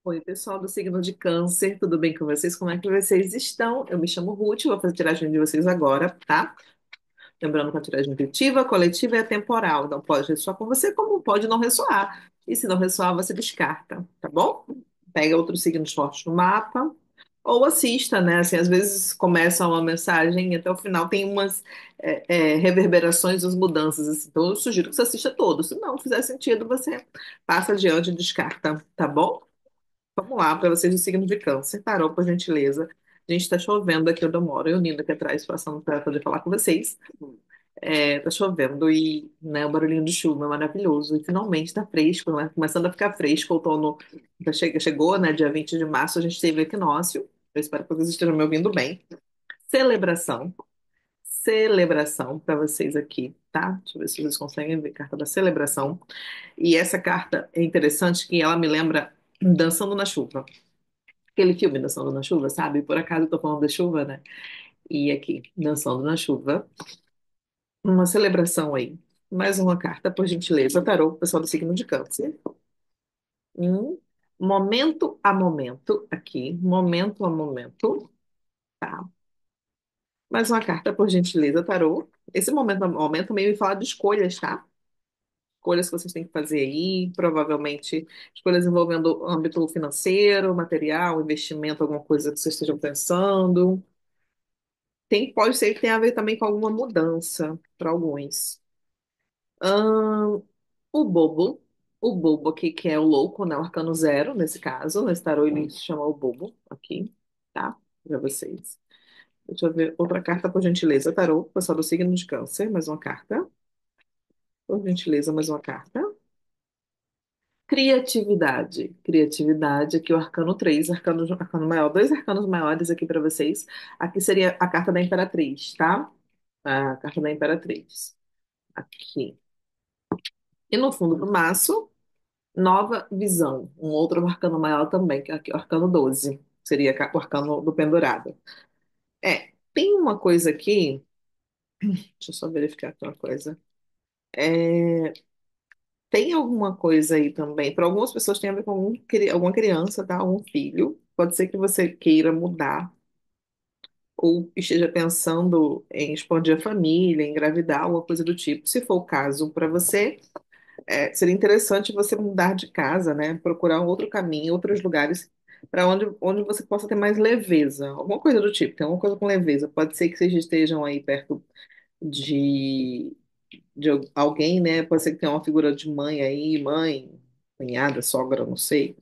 Oi, pessoal do signo de Câncer, tudo bem com vocês? Como é que vocês estão? Eu me chamo Ruth, vou fazer a tiragem de vocês agora, tá? Lembrando que a tiragem intuitiva, coletiva e atemporal, então pode ressoar com você, como pode não ressoar. E se não ressoar, você descarta, tá bom? Pega outros signos fortes no mapa, ou assista, né? Assim, às vezes começa uma mensagem e até o final tem umas reverberações, umas mudanças, assim. Então eu sugiro que você assista todos. Se não fizer sentido, você passa adiante e descarta, tá bom? Vamos lá, para vocês do signo de Câncer. Tarô, por gentileza. Gente, tá chovendo aqui onde eu moro. Eu, Nina, aqui atrás, passando para poder falar com vocês. Tá chovendo e, né, o barulhinho de chuva é maravilhoso. E finalmente tá fresco, né? Começando a ficar fresco. O outono chegou, né? Dia 20 de março, a gente teve o equinócio. Eu espero que vocês estejam me ouvindo bem. Celebração. Celebração para vocês aqui, tá? Deixa eu ver se vocês conseguem ver a carta da celebração. E essa carta é interessante que ela me lembra Dançando na Chuva. Aquele filme Dançando na Chuva, sabe? Por acaso eu tô falando da chuva, né? E aqui, Dançando na Chuva. Uma celebração aí. Mais uma carta, por gentileza. Tarô, pessoal do signo de Câncer. Um momento a momento, aqui. Momento a momento. Tá. Mais uma carta, por gentileza, tarô. Esse momento a momento meio me fala de escolhas, tá? Escolhas que vocês têm que fazer aí. Provavelmente escolhas envolvendo âmbito financeiro, material, investimento, alguma coisa que vocês estejam pensando. Pode ser que tenha a ver também com alguma mudança para alguns. Ahn, o bobo, o bobo aqui, que é o louco, né? O arcano zero, nesse caso. Nesse tarô ele se chama o bobo aqui, tá? Para vocês. Deixa eu ver outra carta, por gentileza. Tarô, pessoal do signo de Câncer, mais uma carta. Por gentileza, mais uma carta. Criatividade. Criatividade, aqui o arcano 3, arcano maior, dois arcanos maiores aqui para vocês. Aqui seria a carta da Imperatriz, tá? A carta da Imperatriz. Aqui. E no fundo do maço, nova visão. Um outro arcano maior também, que é aqui, o arcano 12. Seria o arcano do pendurado. Tem uma coisa aqui. Deixa eu só verificar aqui uma coisa. É, tem alguma coisa aí também. Para algumas pessoas tem a ver com alguma criança, tá? Algum filho. Pode ser que você queira mudar ou esteja pensando em expandir a família, engravidar, alguma coisa do tipo. Se for o caso para você, seria interessante você mudar de casa, né? Procurar um outro caminho, outros lugares para onde você possa ter mais leveza, alguma coisa do tipo. Tem alguma coisa com leveza. Pode ser que vocês estejam aí perto de, de alguém, né? Pode ser que tenha uma figura de mãe aí, mãe, cunhada, sogra, não sei,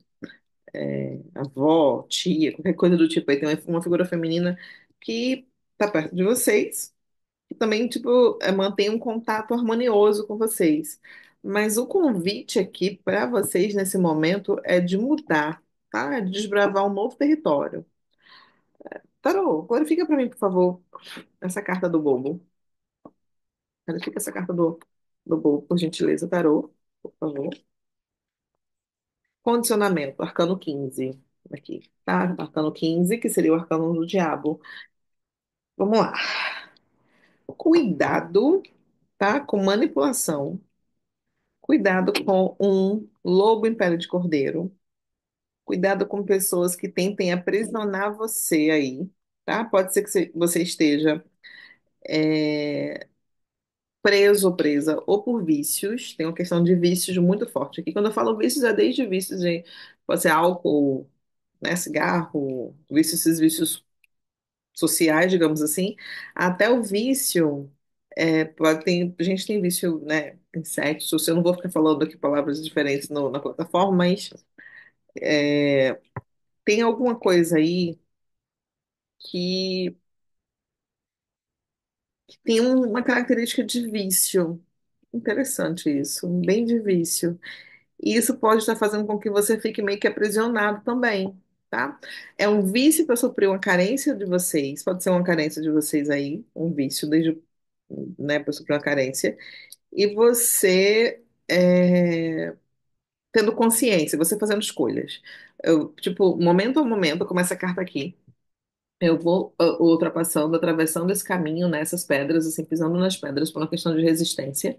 avó, tia, qualquer coisa do tipo. Aí tem uma figura feminina que está perto de vocês e também, tipo, mantém um contato harmonioso com vocês. Mas o convite aqui para vocês nesse momento é de mudar, tá? É de desbravar um novo território. Tarô, glorifica para mim, por favor, essa carta do bobo. Glorifica essa carta do bobo, por gentileza, tarô, por favor. Condicionamento, arcano 15 aqui, tá? Arcano 15 que seria o arcano do diabo. Vamos lá. Cuidado, tá? Com manipulação. Cuidado com um lobo em pele de cordeiro. Cuidado com pessoas que tentem aprisionar você aí, tá? Pode ser que você esteja preso ou presa ou por vícios. Tem uma questão de vícios muito forte aqui. Quando eu falo vícios, é desde vícios de, pode ser álcool, né, cigarro, vícios, esses vícios sociais, digamos assim, até o vício. A gente tem vício, né, em sexo. Eu não vou ficar falando aqui palavras diferentes na plataforma, mas tem alguma coisa aí que, que tem uma característica de vício. Interessante isso, bem de vício. E isso pode estar fazendo com que você fique meio que aprisionado também, tá? É um vício para suprir uma carência de vocês. Pode ser uma carência de vocês aí, um vício desde, né, para suprir uma carência. E você tendo consciência, você fazendo escolhas. Tipo, momento a momento, como essa carta aqui. Eu vou ultrapassando, atravessando esse caminho, nessas pedras, assim, pisando nas pedras por uma questão de resistência.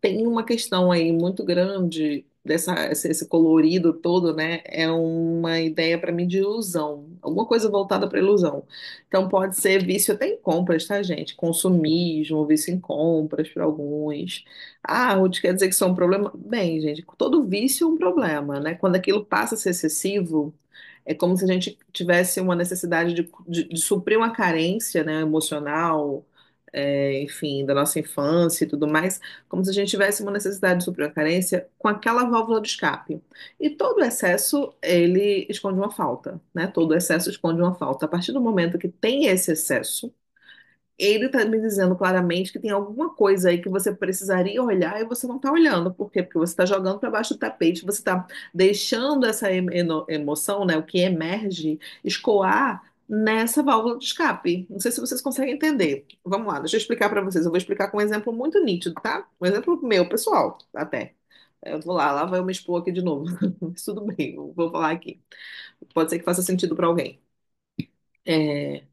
tem uma questão aí muito grande esse colorido todo, né? É uma ideia para mim de ilusão, alguma coisa voltada para ilusão. Então pode ser vício até em compras, tá, gente? Consumismo, vício em compras para alguns. Ah, Ruth, quer dizer que isso é um problema? Bem, gente, todo vício é um problema, né? Quando aquilo passa a ser excessivo, é como se a gente tivesse uma necessidade de suprir uma carência, né, emocional, enfim, da nossa infância e tudo mais, como se a gente tivesse uma necessidade de suprir uma carência com aquela válvula de escape. E todo excesso, ele esconde uma falta, né? Todo excesso esconde uma falta. A partir do momento que tem esse excesso, ele está me dizendo claramente que tem alguma coisa aí que você precisaria olhar e você não está olhando. Por quê? Porque você está jogando para baixo do tapete, você está deixando essa emoção, né, o que emerge, escoar nessa válvula de escape. Não sei se vocês conseguem entender. Vamos lá, deixa eu explicar para vocês. Eu vou explicar com um exemplo muito nítido, tá? Um exemplo meu, pessoal, até. Eu vou lá vai eu me expor aqui de novo. Mas tudo bem, eu vou falar aqui. Pode ser que faça sentido para alguém. É,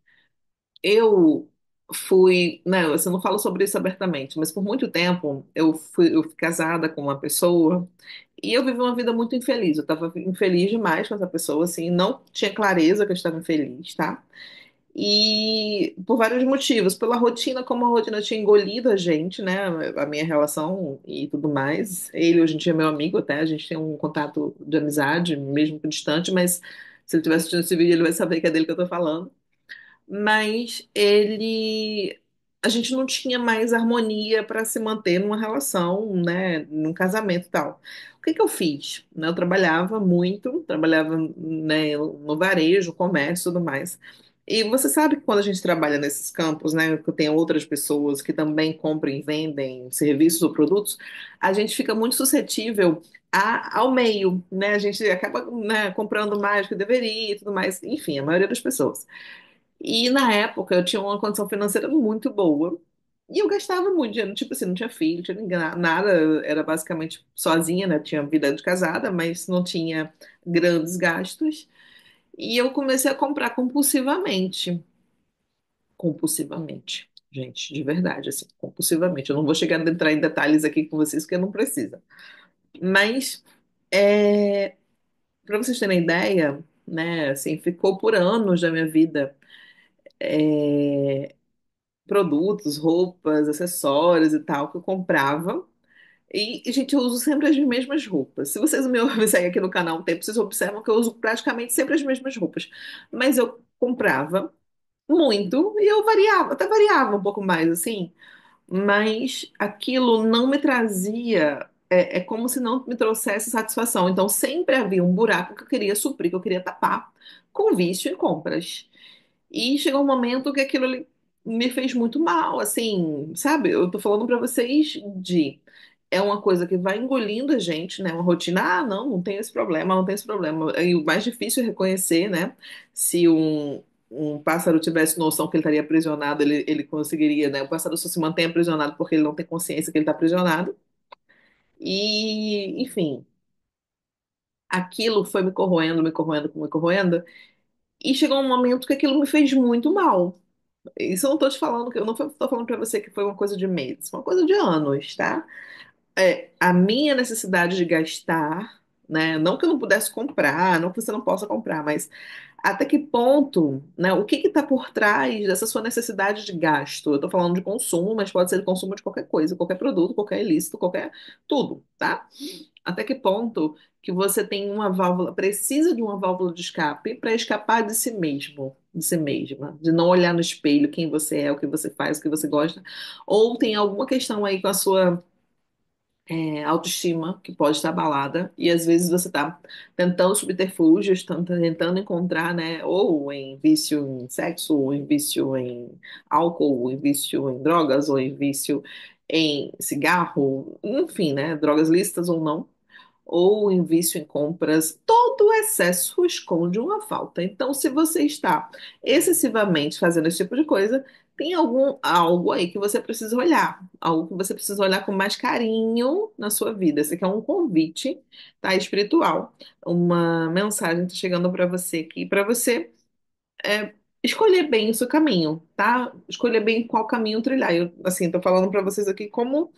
eu fui, né, eu não falo sobre isso abertamente, mas por muito tempo eu fui casada com uma pessoa e eu vivi uma vida muito infeliz. Eu estava infeliz demais com essa pessoa, assim, não tinha clareza que eu estava infeliz, tá? E por vários motivos, pela rotina, como a rotina tinha engolido a gente, né, a minha relação e tudo mais. Ele hoje em dia é meu amigo até, a gente tem um contato de amizade, mesmo que distante, mas se ele estiver assistindo esse vídeo, ele vai saber que é dele que eu tô falando, mas ele a gente não tinha mais harmonia para se manter numa relação, né, num casamento e tal. O que que eu fiz? Né, eu trabalhava muito, trabalhava, né, no varejo, comércio e tudo mais. E você sabe que quando a gente trabalha nesses campos, né, que tem outras pessoas que também compram e vendem serviços ou produtos, a gente fica muito suscetível ao meio, né? A gente acaba, né, comprando mais do que deveria e tudo mais. Enfim, a maioria das pessoas. E na época eu tinha uma condição financeira muito boa. E eu gastava muito dinheiro, tipo assim, não tinha filho, não tinha nada, era basicamente sozinha, né? Tinha vida de casada, mas não tinha grandes gastos. E eu comecei a comprar compulsivamente. Compulsivamente. Gente, de verdade, assim, compulsivamente. Eu não vou chegar a entrar em detalhes aqui com vocês, porque não precisa. Mas, para vocês terem ideia, né, assim, ficou por anos da minha vida. é, Produtos, roupas, acessórios e tal que eu comprava. Gente, eu uso sempre as mesmas roupas. Se vocês me seguem aqui no canal há um tempo, vocês observam que eu uso praticamente sempre as mesmas roupas. Mas eu comprava muito e eu variava, até variava um pouco mais, assim. Mas aquilo não me trazia. É como se não me trouxesse satisfação. Então sempre havia um buraco que eu queria suprir, que eu queria tapar com vício em compras. E chegou um momento que aquilo ali me fez muito mal, assim, sabe? Eu tô falando pra vocês de é uma coisa que vai engolindo a gente, né? Uma rotina, ah, não, não tem esse problema, não tem esse problema. E o mais difícil é reconhecer, né? Se um pássaro tivesse noção que ele estaria aprisionado, ele conseguiria, né? O pássaro só se mantém aprisionado porque ele não tem consciência que ele está aprisionado. E, enfim, aquilo foi me corroendo, me corroendo, me corroendo. E chegou um momento que aquilo me fez muito mal. Isso eu não tô te falando, que eu não tô falando pra você que foi uma coisa de meses, foi uma coisa de anos, tá? A minha necessidade de gastar, né? Não que eu não pudesse comprar, não que você não possa comprar, mas até que ponto, né? O que que tá por trás dessa sua necessidade de gasto? Eu tô falando de consumo, mas pode ser de consumo de qualquer coisa, qualquer produto, qualquer ilícito, qualquer tudo, tá? Até que ponto que você tem uma válvula, precisa de uma válvula de escape para escapar de si mesmo, de si mesma, de não olhar no espelho quem você é, o que você faz, o que você gosta, ou tem alguma questão aí com a sua autoestima que pode estar abalada e às vezes você está tentando subterfúgios, tentando encontrar, né, ou em vício em sexo, ou em vício em álcool, ou em vício em drogas, ou em vício em cigarro, enfim, né, drogas lícitas ou não, ou em vício em compras, todo excesso esconde uma falta. Então, se você está excessivamente fazendo esse tipo de coisa, tem algo aí que você precisa olhar, algo que você precisa olhar com mais carinho na sua vida. Esse aqui é um convite, tá, espiritual, uma mensagem tá chegando para você aqui, para você escolher bem o seu caminho, tá? Escolher bem qual caminho trilhar. Eu, assim, tô falando para vocês aqui como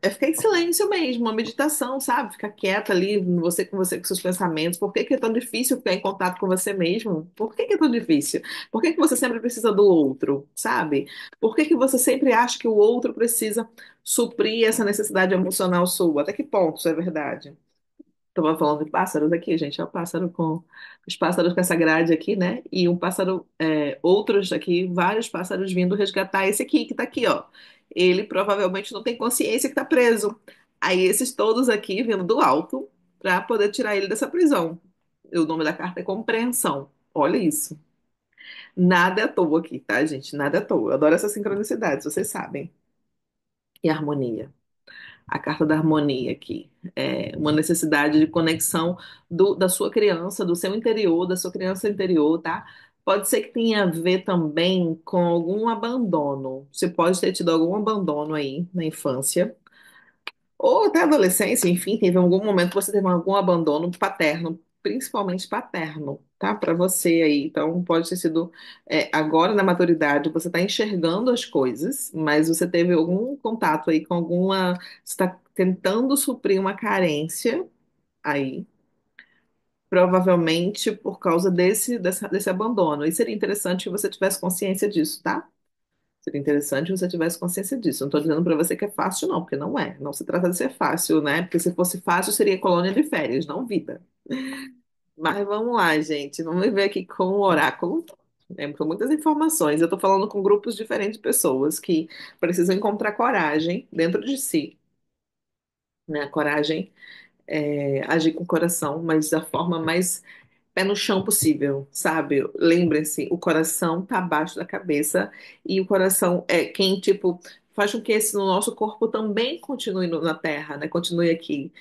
É ficar em silêncio mesmo, uma meditação, sabe? Ficar quieta ali, você com seus pensamentos. Por que que é tão difícil ficar em contato com você mesmo? Por que que é tão difícil? Por que que você sempre precisa do outro, sabe? Por que que você sempre acha que o outro precisa suprir essa necessidade emocional sua? Até que ponto isso é verdade? Estava falando de pássaros aqui, gente. É o pássaro com os pássaros com essa grade aqui, né? E um pássaro, outros aqui, vários pássaros vindo resgatar esse aqui que tá aqui, ó. Ele provavelmente não tem consciência que tá preso. Aí esses todos aqui vindo do alto para poder tirar ele dessa prisão. E o nome da carta é compreensão. Olha isso. Nada é à toa aqui, tá, gente? Nada é à toa. Eu adoro essa sincronicidade, vocês sabem. E harmonia. A carta da harmonia aqui. É uma necessidade de conexão da sua criança, do seu interior, da sua criança interior, tá? Pode ser que tenha a ver também com algum abandono. Você pode ter tido algum abandono aí na infância. Ou até adolescência, enfim, teve algum momento que você teve algum abandono paterno, principalmente paterno, tá? Para você aí. Então, pode ter sido agora na maturidade, você está enxergando as coisas, mas você teve algum contato aí com alguma. Você está tentando suprir uma carência aí, provavelmente por causa desse abandono. E seria interessante que você tivesse consciência disso, tá? Seria interessante se você tivesse consciência disso. Não estou dizendo para você que é fácil, não, porque não é. Não se trata de ser fácil, né? Porque se fosse fácil, seria colônia de férias, não vida. Mas vamos lá, gente. Vamos ver aqui com o oráculo. Com muitas informações. Eu estou falando com grupos diferentes de pessoas que precisam encontrar coragem dentro de si, né? Coragem, agir com o coração, mas da forma mais pé no chão possível, sabe? Lembre-se, o coração tá abaixo da cabeça e o coração é quem, tipo, faz com que esse no nosso corpo também continue na Terra, né? Continue aqui,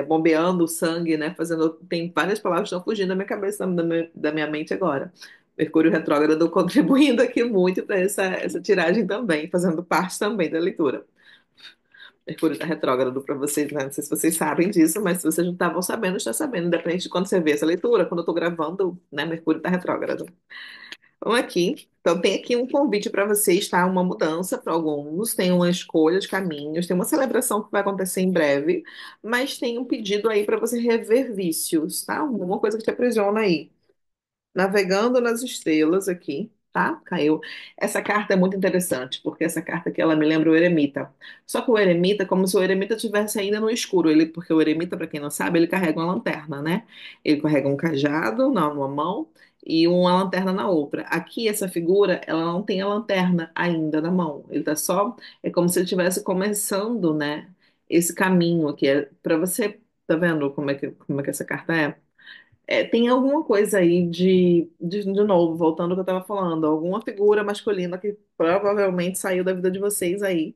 bombeando o sangue, né? Fazendo, tem várias palavras que estão fugindo da minha cabeça, da minha mente agora. Mercúrio retrógrado contribuindo aqui muito para essa tiragem também, fazendo parte também da leitura. Mercúrio está retrógrado para vocês, né? Não sei se vocês sabem disso, mas se vocês não estavam sabendo, está sabendo. Independente de quando você vê essa leitura, quando eu estou gravando, né? Mercúrio está retrógrado. Vamos aqui. Então, tem aqui um convite para vocês, tá? Uma mudança para alguns, tem uma escolha de caminhos, tem uma celebração que vai acontecer em breve, mas tem um pedido aí para você rever vícios, tá? Alguma coisa que te aprisiona aí. Navegando nas estrelas aqui, tá? Caiu. Essa carta é muito interessante, porque essa carta aqui ela me lembra o eremita. Só que o eremita, como se o eremita estivesse ainda no escuro, porque o eremita, para quem não sabe, ele carrega uma lanterna, né? Ele carrega um cajado numa mão e uma lanterna na outra. Aqui essa figura, ela não tem a lanterna ainda na mão. Ele tá só, é como se ele estivesse começando, né? Esse caminho aqui é para você, tá vendo como é que essa carta é? Tem alguma coisa aí de novo, voltando ao que eu estava falando, alguma figura masculina que provavelmente saiu da vida de vocês aí,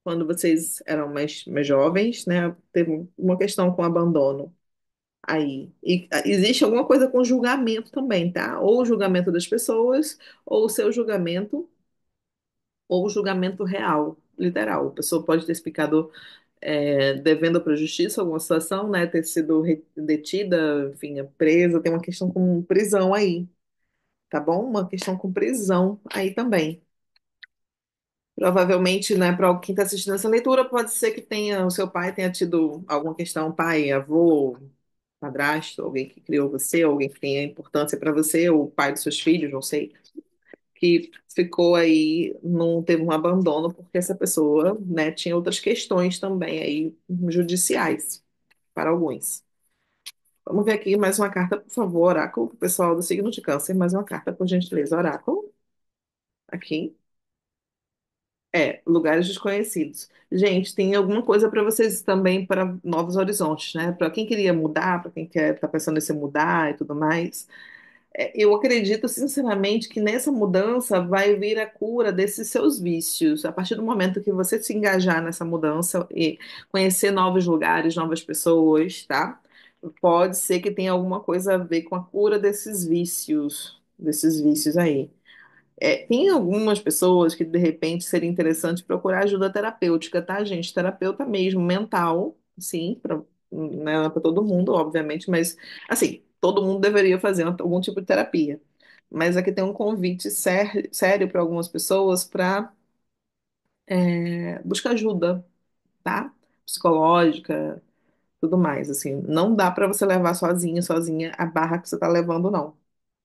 quando vocês eram mais jovens, né? Teve uma questão com abandono aí. E existe alguma coisa com julgamento também, tá? Ou o julgamento das pessoas, ou o seu julgamento, ou o julgamento real, literal. A pessoa pode ter ficado devendo para a justiça alguma situação, né? Ter sido detida, enfim, presa, tem uma questão com prisão aí, tá bom? Uma questão com prisão aí também. Provavelmente, né, para quem está assistindo essa leitura, pode ser que o seu pai tenha tido alguma questão, pai, avô, padrasto, alguém que criou você, alguém que tenha importância para você, ou pai dos seus filhos, não sei, que ficou aí, não teve um abandono, porque essa pessoa, né, tinha outras questões também aí judiciais para alguns. Vamos ver aqui mais uma carta, por favor, oráculo, pro pessoal do signo de Câncer, mais uma carta, por gentileza, oráculo. Aqui. Lugares desconhecidos. Gente, tem alguma coisa para vocês também para novos horizontes, né? Para quem queria mudar, para quem quer tá pensando em se mudar e tudo mais. Eu acredito sinceramente que nessa mudança vai vir a cura desses seus vícios. A partir do momento que você se engajar nessa mudança e conhecer novos lugares, novas pessoas, tá? Pode ser que tenha alguma coisa a ver com a cura desses vícios aí. Tem algumas pessoas que de repente seria interessante procurar ajuda terapêutica, tá, gente? Terapeuta mesmo, mental, sim, para todo mundo, obviamente, mas assim, todo mundo deveria fazer algum tipo de terapia. Mas aqui tem um convite sério para algumas pessoas para busca ajuda, tá? Psicológica, tudo mais, assim. Não dá pra você levar sozinha, sozinha a barra que você tá levando, não.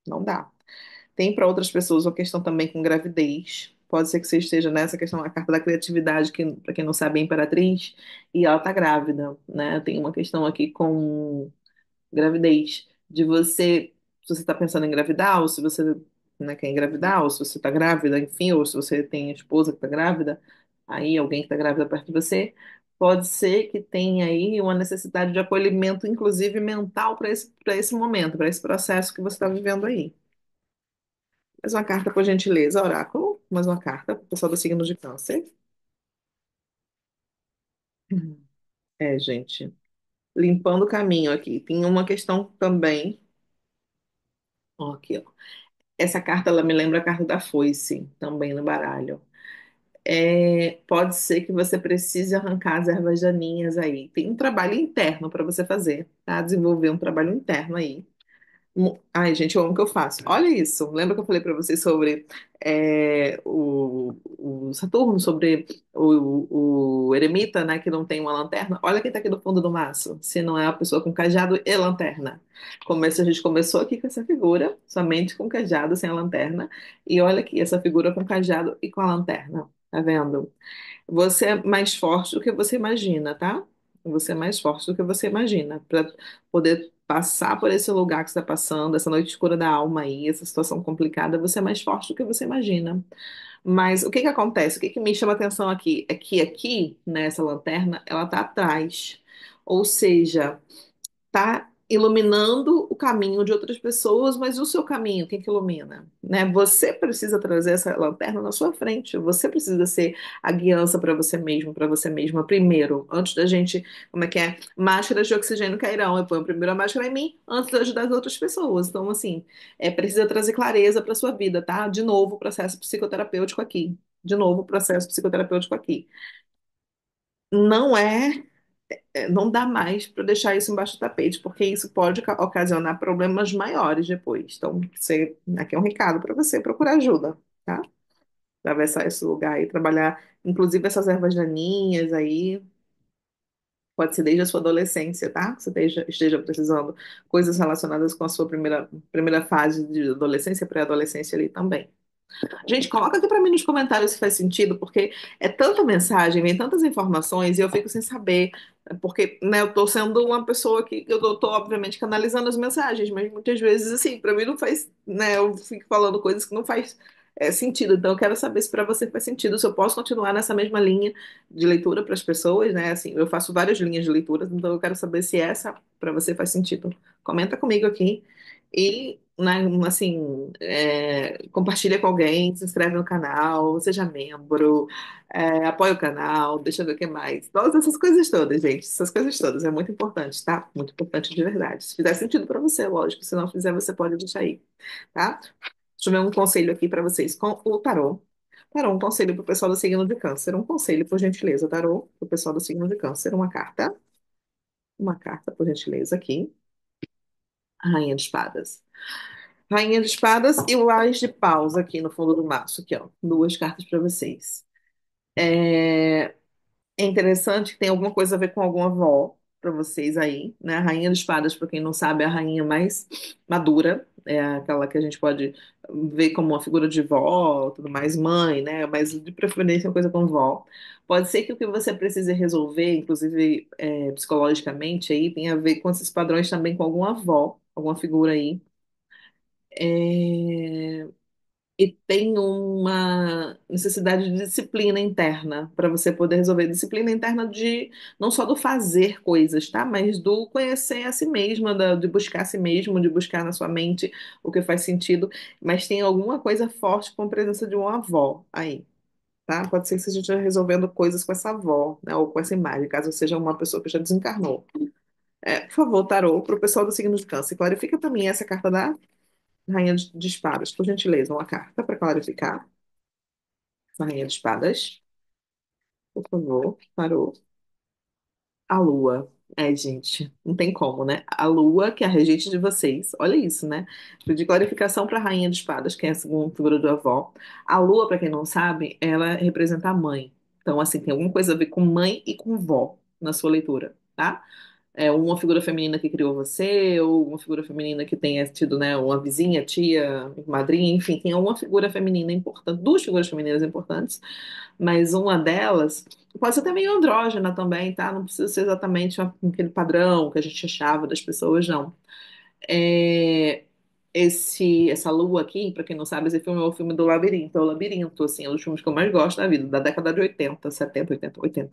Não dá. Tem para outras pessoas uma questão também com gravidez. Pode ser que você esteja nessa questão, a carta da criatividade, que, para quem não sabe, é Imperatriz, e ela tá grávida, né? Tem uma questão aqui com gravidez, de você, se você está pensando em engravidar, ou se você, né, quer engravidar, ou se você está grávida, enfim, ou se você tem esposa que está grávida, aí alguém que está grávida perto de você, pode ser que tenha aí uma necessidade de acolhimento, inclusive mental, para esse momento, para esse processo que você está vivendo aí. Mais uma carta, por gentileza, oráculo. Mais uma carta para o pessoal do signo de Câncer. Gente, limpando o caminho aqui. Tem uma questão também. Ó, aqui, ó. Essa carta, ela me lembra a carta da foice, também no baralho. Pode ser que você precise arrancar as ervas daninhas aí. Tem um trabalho interno para você fazer, tá? Desenvolver um trabalho interno aí. Ai, gente, eu amo o que eu faço. Olha isso. Lembra que eu falei para vocês sobre o Saturno, sobre o eremita, né, que não tem uma lanterna? Olha quem tá aqui no fundo do maço. Se não é a pessoa com cajado e lanterna. A gente começou aqui com essa figura, somente com cajado, sem a lanterna. E olha aqui, essa figura com cajado e com a lanterna. Tá vendo? Você é mais forte do que você imagina, tá? Você é mais forte do que você imagina. Para poder passar por esse lugar que você está passando, essa noite escura da alma aí, essa situação complicada, você é mais forte do que você imagina. Mas o que que acontece? O que que me chama atenção aqui? É que aqui, nessa lanterna, ela tá atrás. Ou seja, tá iluminando o caminho de outras pessoas, mas o seu caminho, quem que ilumina? Né? Você precisa trazer essa lanterna na sua frente. Você precisa ser a guiança para você mesmo, para você mesma, primeiro, antes da gente, como é que é? Máscaras de oxigênio cairão. Eu ponho primeiro a máscara em mim, antes de ajudar as outras pessoas. Então, assim, precisa trazer clareza para sua vida, tá? De novo, o processo psicoterapêutico aqui. De novo, o processo psicoterapêutico aqui. Não é não dá mais para deixar isso embaixo do tapete, porque isso pode ocasionar problemas maiores depois. Então, aqui é um recado para você procurar ajuda, tá? Atravessar esse lugar aí, trabalhar, inclusive essas ervas daninhas aí, pode ser desde a sua adolescência, tá? Que você esteja precisando coisas relacionadas com a sua primeira fase de adolescência, pré-adolescência ali também. Gente, coloca aqui para mim nos comentários se faz sentido, porque é tanta mensagem, vem tantas informações e eu fico sem saber, porque, né, eu tô sendo uma pessoa que eu tô, obviamente canalizando as mensagens, mas muitas vezes assim, para mim não faz, né, eu fico falando coisas que não faz sentido. Então eu quero saber se para você faz sentido, se eu posso continuar nessa mesma linha de leitura para as pessoas, né? Assim, eu faço várias linhas de leitura, então eu quero saber se essa para você faz sentido. Comenta comigo aqui. E, né, assim, compartilha com alguém, se inscreve no canal, seja membro, apoia o canal, deixa eu ver o que mais. Todas essas coisas todas, gente. Essas coisas todas. É muito importante, tá? Muito importante de verdade. Se fizer sentido pra você, lógico. Se não fizer, você pode deixar aí, tá? Deixa eu ver um conselho aqui pra vocês com o tarô. Tarô, um conselho pro pessoal do signo de Câncer. Um conselho, por gentileza, tarô, pro pessoal do signo de Câncer. Uma carta. Uma carta, por gentileza, aqui. A Rainha de Espadas. Rainha de Espadas e o Ás de Paus aqui no fundo do maço, aqui, ó. Duas cartas para vocês. É, é interessante que tem alguma coisa a ver com alguma avó para vocês aí, né? A Rainha de Espadas, para quem não sabe, é a rainha mais madura, é aquela que a gente pode ver como uma figura de vó, tudo mais, mãe, né? Mas de preferência uma coisa com vó. Pode ser que o que você precise resolver, inclusive psicologicamente, aí, tenha a ver com esses padrões também com alguma avó, alguma figura aí. É, E tem uma necessidade de disciplina interna para você poder resolver. Disciplina interna de não só do fazer coisas, tá? Mas do conhecer a si mesma, de buscar a si mesmo, de buscar na sua mente o que faz sentido. Mas tem alguma coisa forte com a presença de uma avó aí, tá? Pode ser que você esteja resolvendo coisas com essa avó, né? Ou com essa imagem, caso seja uma pessoa que já desencarnou. Por favor, tarô, para o pessoal do signo de Câncer, clarifica para mim essa carta da Rainha de Espadas, por gentileza, uma carta para clarificar. Rainha de Espadas, por favor, parou. A Lua. Gente, não tem como, né? A Lua, que é a regente de vocês. Olha isso, né? De clarificação para a Rainha de Espadas, que é a segunda figura do avó. A Lua, para quem não sabe, ela representa a mãe. Então, assim, tem alguma coisa a ver com mãe e com vó na sua leitura, tá? É uma figura feminina que criou você, ou uma figura feminina que tenha tido, né, uma vizinha, tia, madrinha, enfim, tem uma figura feminina importante, duas figuras femininas importantes, mas uma delas pode ser também andrógena também, tá? Não precisa ser exatamente aquele padrão que a gente achava das pessoas, não. É, essa lua aqui, pra quem não sabe, esse filme é o filme do Labirinto, é o Labirinto, assim, é um dos filmes que eu mais gosto da vida, da década de 80, 70, 80, 80,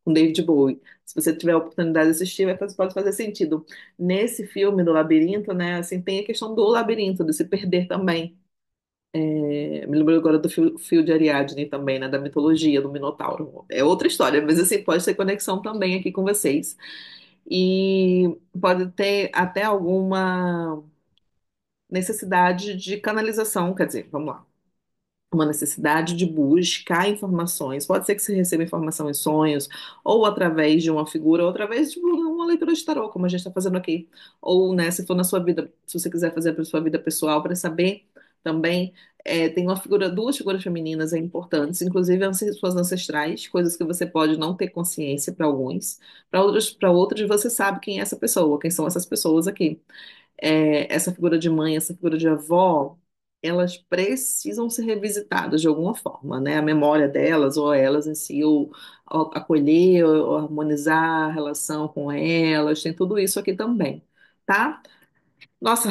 com David Bowie. Se você tiver a oportunidade de assistir, pode fazer sentido. Nesse filme do Labirinto, né, assim, tem a questão do labirinto, de se perder também. Me lembro agora do fio de Ariadne também, né, da mitologia do Minotauro. É outra história, mas assim, pode ter conexão também aqui com vocês. E pode ter até alguma necessidade de canalização, quer dizer, vamos lá, uma necessidade de buscar informações. Pode ser que você receba informação em sonhos, ou através de uma figura, ou através de uma leitura de tarô, como a gente está fazendo aqui. Ou, né, se for na sua vida, se você quiser fazer para sua vida pessoal, para saber também. Tem uma figura, duas figuras femininas importantes, inclusive suas ancestrais, coisas que você pode não ter consciência para alguns, para outros você sabe quem é essa pessoa, quem são essas pessoas aqui. Essa figura de mãe, essa figura de avó, elas precisam ser revisitadas de alguma forma, né? A memória delas, ou elas em si, ou acolher, ou harmonizar a relação com elas, tem tudo isso aqui também, tá? Nossa,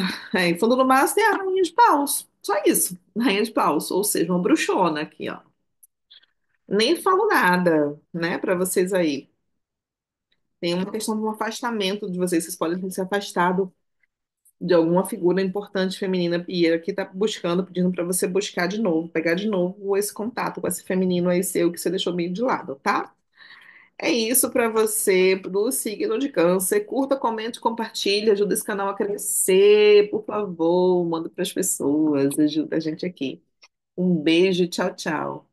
fundo do mar tem a Rainha de Paus, só isso, Rainha de Paus, ou seja, uma bruxona aqui, ó. Nem falo nada, né, para vocês aí. Tem uma questão de um afastamento de vocês podem ter se afastado de alguma figura importante feminina e aqui tá buscando, pedindo para você buscar de novo, pegar de novo esse contato com esse feminino aí seu que você deixou meio de lado, tá? É isso para você do signo de Câncer. Curta, comente, compartilhe, ajuda esse canal a crescer, por favor, manda para as pessoas, ajuda a gente aqui. Um beijo, tchau, tchau.